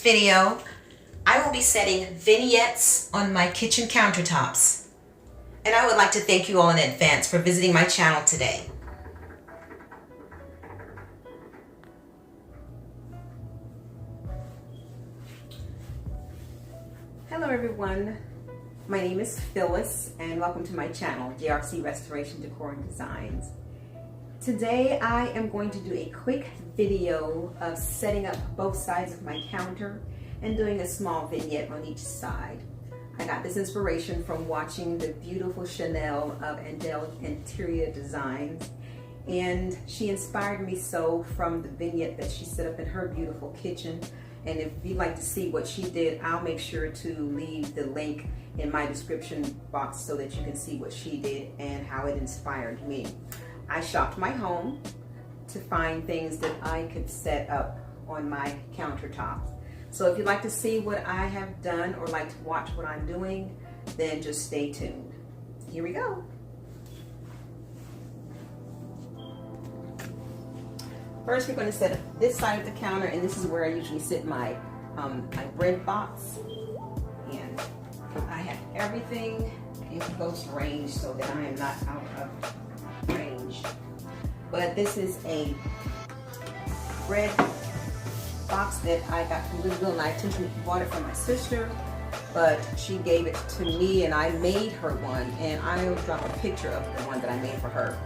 this video, I will be setting vignettes on my kitchen countertops. And I would like to thank you all in advance for visiting my channel today. Hello everyone, my name is Phyllis and welcome to my channel, JRC Restoration Decor and Designs. Today I am going to do a quick video of setting up both sides of my counter and doing a small vignette on each side. I got this inspiration from watching the beautiful Shenell of Angelic Interior Designs, and she inspired me so from the vignette that she set up in her beautiful kitchen. And if you'd like to see what she did, I'll make sure to leave the link in my description box so that you can see what she did and how it inspired me. I shopped my home to find things that I could set up on my countertops. So if you'd like to see what I have done or like to watch what I'm doing, then just stay tuned. Here we go. First, we're going to set up this side of the counter, and this is where I usually sit my bread box. And I have everything in close range so that I am not out of range. But this is a bread box that I got from Goodwill, and I intentionally bought it from my sister, but she gave it to me and I made her one, and I'll drop a picture of the one that I made for her.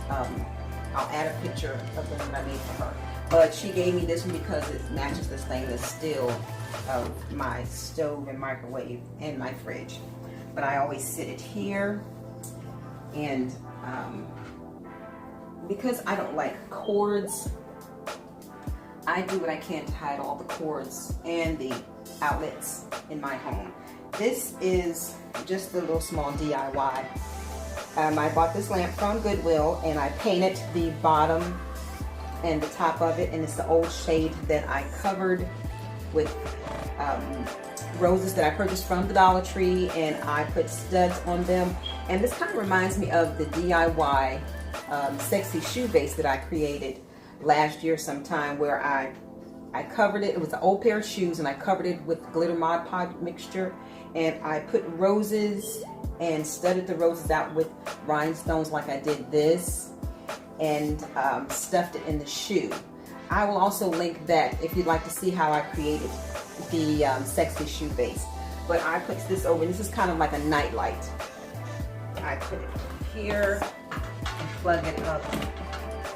I'll add a picture of the one I made for her. But she gave me this one because it matches the stainless steel of my stove and microwave and my fridge. But I always sit it here, and because I don't like cords, I do what I can to hide all the cords and the outlets in my home. This is just a little small DIY. I bought this lamp from Goodwill, and I painted the bottom and the top of it, and it's the old shade that I covered with roses that I purchased from the Dollar Tree, and I put studs on them. And this kind of reminds me of the DIY sexy shoe base that I created last year sometime, where I covered it. It was an old pair of shoes, and I covered it with glitter Mod Podge mixture, and I put roses and studded the roses out with rhinestones like I did this, and stuffed it in the shoe. I will also link that if you'd like to see how I created the sexy shoe base. But I put this over, and this is kind of like a night light. I put it here and plug it up.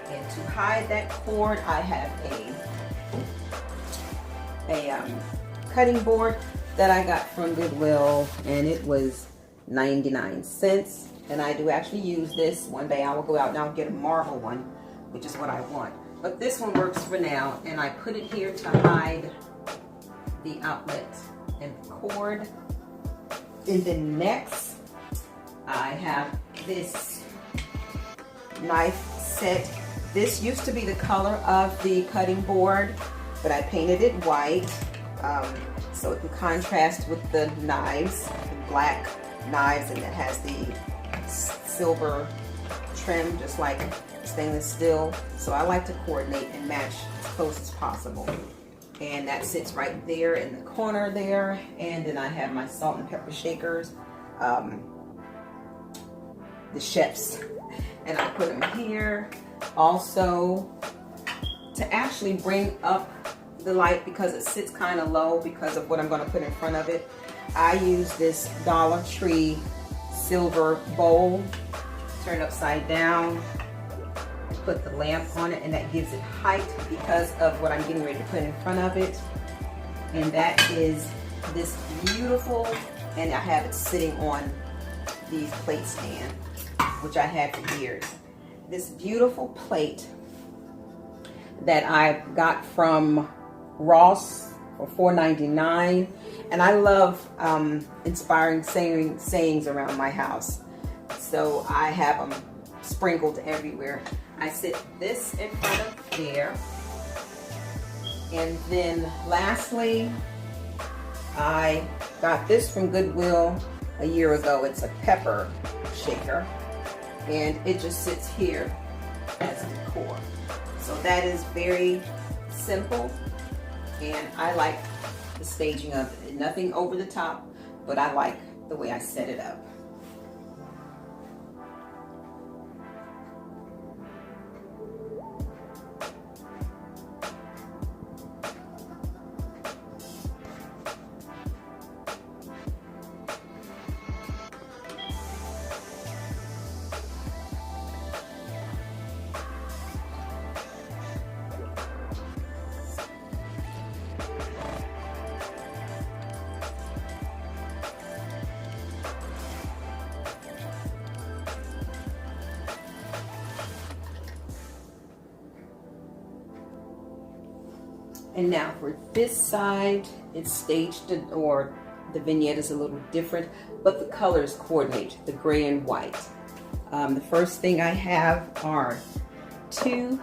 And to hide that cord, I have a cutting board that I got from Goodwill, and it was 99 cents. And I do actually use this. One day I will go out and I'll get a marble one, which is what I want. But this one works for now, and I put it here to hide the outlet and the cord. And then next, I have this knife set. This used to be the color of the cutting board, but I painted it white so it can contrast with the knives, the black knives, and it has the silver trim just like stainless steel. So I like to coordinate and match as close as possible. And that sits right there in the corner there. And then I have my salt and pepper shakers, the chefs, and I put them here also to actually bring up the light, because it sits kind of low because of what I'm going to put in front of it. I use this Dollar Tree silver bowl, turn it upside down, put the lamp on it, and that gives it height because of what I'm getting ready to put in front of it. And that is this beautiful, and I have it sitting on these plate stand, which I had for years. This beautiful plate that I got from Ross for $4.99, and I love inspiring sayings around my house, so I have them sprinkled everywhere. I sit this in front of there, and then lastly, I got this from Goodwill a year ago. It's a pepper shaker, and it just sits here as decor. So that is very simple, and I like the staging of it. Nothing over the top, but I like the way I set it up. And now for this side, it's staged, or the vignette is a little different, but the colors coordinate, the gray and white. The first thing I have are 2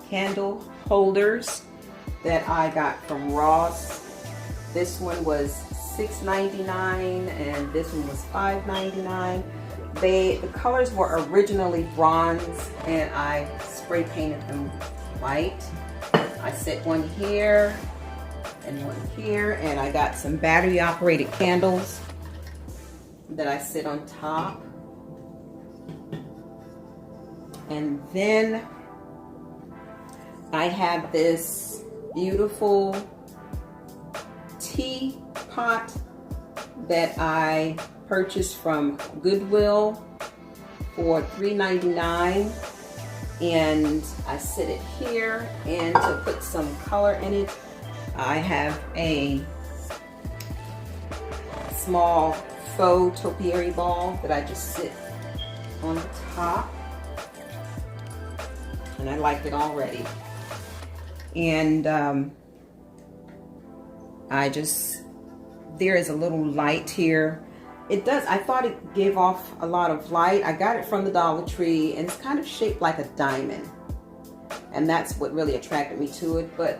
candle holders that I got from Ross. This one was $6.99 and this one was $5.99. The colors were originally bronze and I spray painted them white. I set one here and one here, and I got some battery operated candles that I sit on top. And then I have this beautiful teapot that I purchased from Goodwill for $3.99. And I sit it here, and to put some color in it, I have a small faux topiary ball that I just sit on the top, and I like it already. And there is a little light here. It does, I thought it gave off a lot of light. I got it from the Dollar Tree, and it's kind of shaped like a diamond. And that's what really attracted me to it, but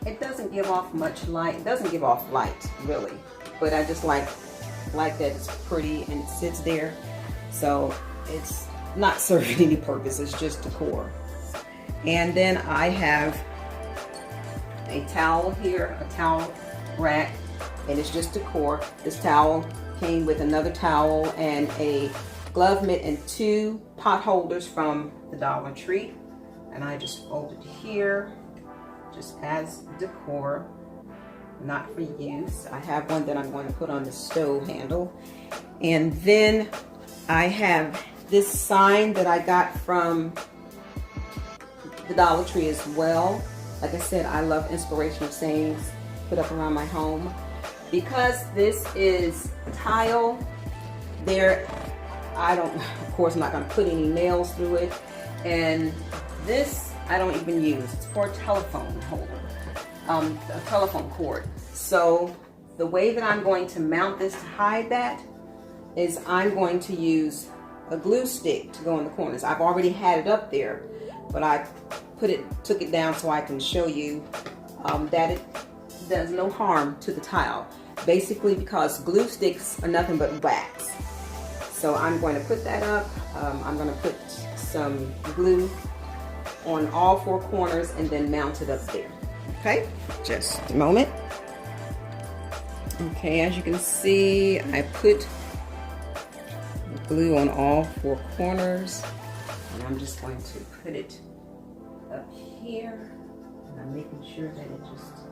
it doesn't give off much light. It doesn't give off light, really. But I just like that it's pretty and it sits there. So it's not serving any purpose, it's just decor. And then I have a towel here, a towel rack, and it's just decor. This towel came with another towel and a glove mitt and 2 pot holders from the Dollar Tree. And I just fold it here just as decor, not for use. I have one that I'm going to put on the stove handle. And then I have this sign that I got from the Dollar Tree as well. Like I said, I love inspirational sayings put up around my home. Because this is tile, of course, I'm not going to put any nails through it. And this I don't even use. It's for a telephone holder, a telephone cord. So the way that I'm going to mount this to hide that is I'm going to use a glue stick to go in the corners. I've already had it up there, but I took it down so I can show you that it does no harm to the tile. Basically because glue sticks are nothing but wax. So I'm going to put that up. I'm going to put some glue on all 4 corners and then mount it up there. Okay, just a moment. Okay, as you can see, I put glue on all 4 corners, and I'm just going to put it up here. And I'm making sure that it just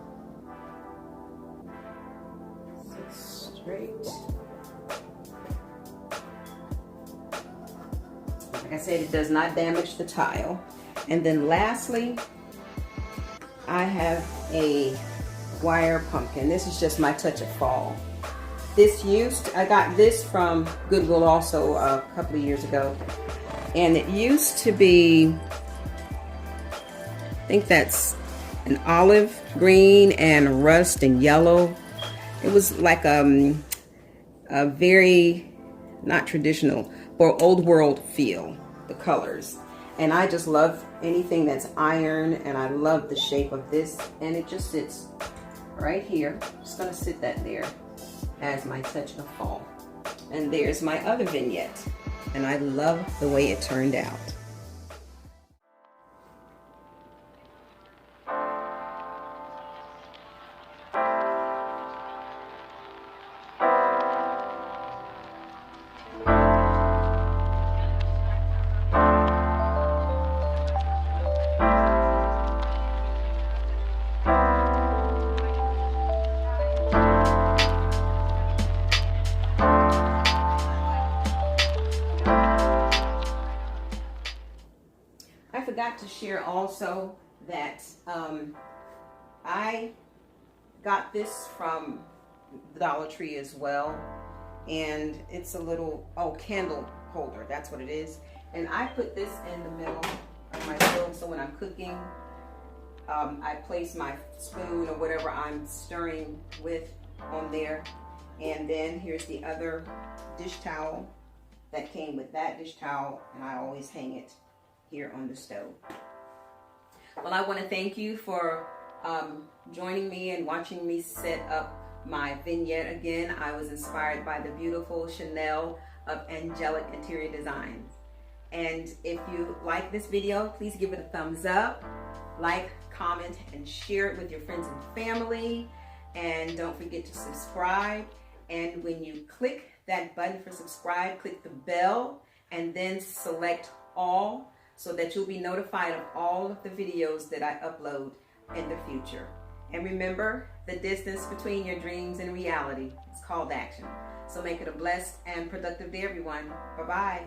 straight. Like I said, it does not damage the tile. And then lastly, I have a wire pumpkin. This is just my touch of fall. I got this from Goodwill also a couple of years ago. And it used to be, I think that's an olive green and rust and yellow. It was like a very, not traditional, but old world feel, the colors. And I just love anything that's iron, and I love the shape of this. And it just sits right here. I'm just gonna sit that there as my touch of fall. And there's my other vignette. And I love the way it turned out. forgot to share also that I got this from the Dollar Tree as well, and it's a little candle holder, that's what it is. And I put this in the middle of my stove, so when I'm cooking, I place my spoon or whatever I'm stirring with on there. And then here's the other dish towel that came with that dish towel, and I always hang it here on the stove. Well, I want to thank you for joining me and watching me set up my vignette again. I was inspired by the beautiful Shenell of Angelic Interior Designs. And if you like this video, please give it a thumbs up, like, comment, and share it with your friends and family. And don't forget to subscribe. And when you click that button for subscribe, click the bell and then select all, so that you'll be notified of all of the videos that I upload in the future. And remember, the distance between your dreams and reality is called action. So make it a blessed and productive day, everyone. Bye-bye.